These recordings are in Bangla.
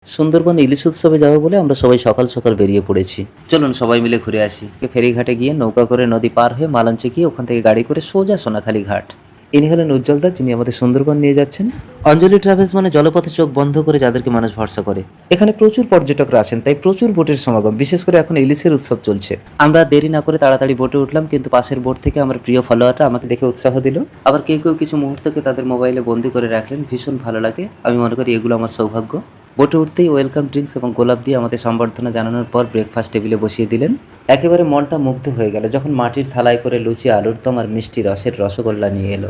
সুন্দরবন ইলিশ উৎসবে যাবো বলে আমরা সবাই সকাল সকাল বেরিয়ে পড়েছি। চলুন সবাই মিলে ঘুরে আসি। ফেরিঘাটে গিয়ে নৌকা করে নদী পার হয়ে মালঞ্চে গিয়ে ওখান থেকে গাড়ি করে সোজা সোনাখালী ঘাট। ইনি হলেন উজ্জ্বল দা, যিনি আমাদের সুন্দরবন নিয়ে যাচ্ছেন। অঞ্জলি ট্রাভেলস মানে জলপথে চোখ বন্ধ করে যাদেরকে মানুষ ভরসা করে। এখানে প্রচুর পর্যটকরা আসেন, তাই প্রচুর বোটের সমাগম, বিশেষ করে এখন ইলিশের উৎসব চলছে। আমরা দেরি না করে তাড়াতাড়ি বোটে উঠলাম, কিন্তু পাশের বোট থেকে আমার প্রিয় ফলোয়াররা আমাকে দেখে উৎসাহ দিল। আবার কেউ কেউ কিছু মুহূর্তকে তাদের মোবাইলে বন্দি করে রাখলেন। ভীষণ ভালো লাগে। আমি মনে করি এগুলো আমার সৌভাগ্য। বোটে উঠতেই ওয়েলকাম ড্রিঙ্কস এবং গোলাপ দিয়ে আমাদের সম্বর্ধনা জানানোর পর ব্রেকফাস্ট টেবিলে বসিয়ে দিলেন। একেবারে মনটা মুগ্ধ হয়ে গেল যখন মাটির থালায় করে লুচি, আলুর দম আর মিষ্টি রসের রসগোল্লা নিয়ে এলো।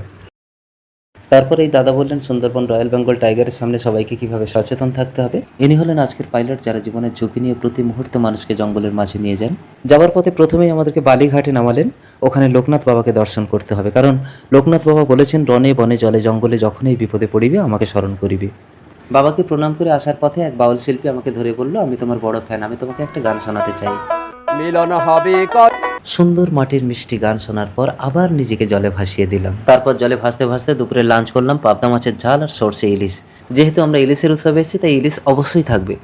তারপর এই দাদা বললেন সুন্দরবন রয়্যাল বেঙ্গল টাইগারের সামনে সবাইকে কিভাবে সচেতন থাকতে হবে। ইনি হলেন আজকের পাইলট, যারা জীবনের ঝুঁকি নিয়ে প্রতি মুহূর্তে মানুষকে জঙ্গলের মাঝে নিয়ে যান। যাওয়ার পথে প্রথমেই আমাদেরকে বালিঘাটে নামালেন। ওখানে লোকনাথ বাবাকে দর্শন করতে হবে, কারণ লোকনাথ বাবা বলেছেন, রনে বনে জলে জঙ্গলে যখনই বিপদে পড়িবে আমাকে স্মরণ করিবে। বাবাকে প্রণাম করে আসার পথে এক বাউল শিল্পী আমাকে ধরে বলল, আমি তোমার বড় ফ্যান, আমি তোমাকে একটা গান শোনাতে চাই। মিলন হবে সুন্দর মাটির মিষ্টি গান শোনার পর আবার নিজেকে জলে ভাসিয়ে দিলাম। তারপর জলে ভাসতে ভাসতে দুপুরে লাঞ্চ করলাম পাবদা মাছের ঝাল আর সর্ষে ইলিশ। যেহেতু আমরা ইলিশের উৎসবে এসেছি, তাই ইলিশ অবশ্যই থাকবে।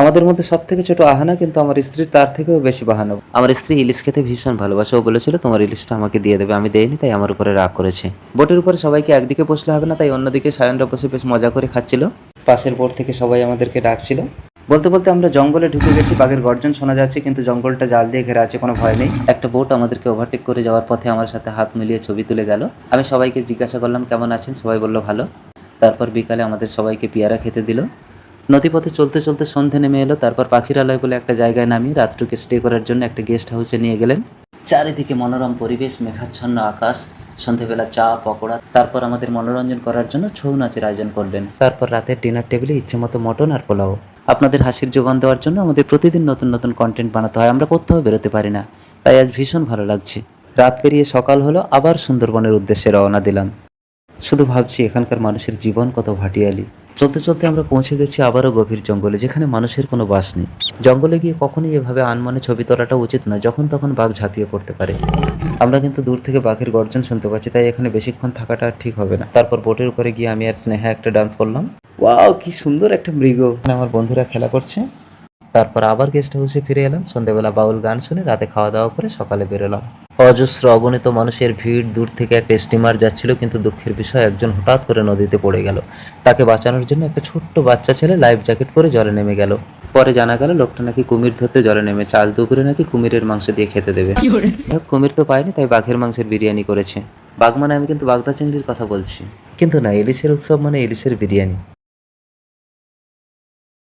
আমাদের মধ্যে সব থেকে ছোট আহানা, কিন্তু আমার স্ত্রীর তার থেকেও বেশি বাহানা। আমার স্ত্রী ইলিশ খেতে ভীষণ ভালোবাসে। ও বলেছিল তোমার ইলিশটা আমাকে দিয়ে দেবে, আমি দেইনি, তাই আমার উপরে রাগ করেছে। বোটের উপরে সবাইকে একদিকে বসলে হবে না, তাই অন্যদিকে সায়নরা বসে বেশ মজা করে খাচ্ছিল। পাশের বোট থেকে সবাই আমাদেরকে ডাকছিল। বলতে বলতে আমরা জঙ্গলে ঢুকে গেছি। বাঘের গর্জন শোনা যাচ্ছে, কিন্তু জঙ্গলটা জাল দিয়ে ঘেরা আছে, কোনো ভয় নেই। একটা বোট আমাদেরকে ওভারটেক করে যাওয়ার পথে আমার সাথে হাত মিলিয়ে ছবি তুলে গেল। আমি সবাইকে জিজ্ঞাসা করলাম কেমন আছেন, সবাই বলল ভালো। তারপর বিকালে আমাদের সবাইকে পেয়ারা খেতে দিল। নদীপথে চলতে চলতে সন্ধে নেমে এলো। তারপর পাখিরালয় বলে একটা জায়গায় নামিয়ে রাতটুকু স্টে করার জন্য একটা গেস্ট হাউসে নিয়ে গেলেন। চারিদিকে মনোরম পরিবেশ, মেঘাচ্ছন্ন আকাশ, সন্ধেবেলা চা পকোড়া। তারপর আমাদের মনোরঞ্জন করার জন্য ছৌ নাচের আয়োজন করলেন। তারপর রাতের ডিনার টেবিলে ইচ্ছে মতো মটন আর পোলাও। আপনাদের হাসির যোগান দেওয়ার জন্য আমাদের প্রতিদিন নতুন নতুন কন্টেন্ট বানাতে হয়, আমরা কোথাও বেরোতে পারি না, তাই আজ ভীষণ ভালো লাগছে। রাত পেরিয়ে সকাল হলো, আবার সুন্দরবনের উদ্দেশ্যে রওনা দিলাম। শুধু ভাবছি এখানকার মানুষের জীবন কত ভাটিয়ালি। চলতে চলতে আমরা পৌঁছে গেছি আবারও গভীর জঙ্গলে, যেখানে মানুষের কোনো বাস নেই। জঙ্গলে গিয়ে কখনোই এভাবে আনমনে ছবি তোলাটা উচিত নয়, যখন তখন বাঘ ঝাঁপিয়ে পড়তে পারে। আমরা কিন্তু দূর থেকে বাঘের গর্জন শুনতে পাচ্ছি, তাই এখানে বেশিক্ষণ থাকাটা আর ঠিক হবে না। তারপর বোটের উপরে গিয়ে আমি আর স্নেহা একটা ডান্স করলাম। ওয়াও, কি সুন্দর একটা মৃগ! আমার বন্ধুরা খেলা করছে। তারপর আবার গেস্ট হাউসে ফিরে এলাম। সন্ধ্যাবেলা বাউল গান শুনে রাতে খাওয়া দাওয়া করে সকালে বেরোলাম। অজস্র অগণিত মানুষের ভিড়। দূর থেকে একটা স্টিমার যাচ্ছিল, কিন্তু দুঃখের বিষয় একজন হঠাৎ করে নদীতে পড়ে গেল। তাকে বাঁচানোর জন্য একটা ছোট্ট বাচ্চা ছেলে লাইফ জ্যাকেট পরে জলে নেমে গেল। পরে জানা গেল লোকটা নাকি কুমির ধরতে জলে নেমেছে। আজ দুপুরে নাকি কুমিরের মাংস দিয়ে খেতে দেবে। কুমির তো পায়নি, তাই বাঘের মাংসের বিরিয়ানি করেছে। বাঘ মানে আমি কিন্তু বাগদা চিংড়ির কথা বলছি, কিন্তু না, ইলিশের উৎসব মানে ইলিশের বিরিয়ানি।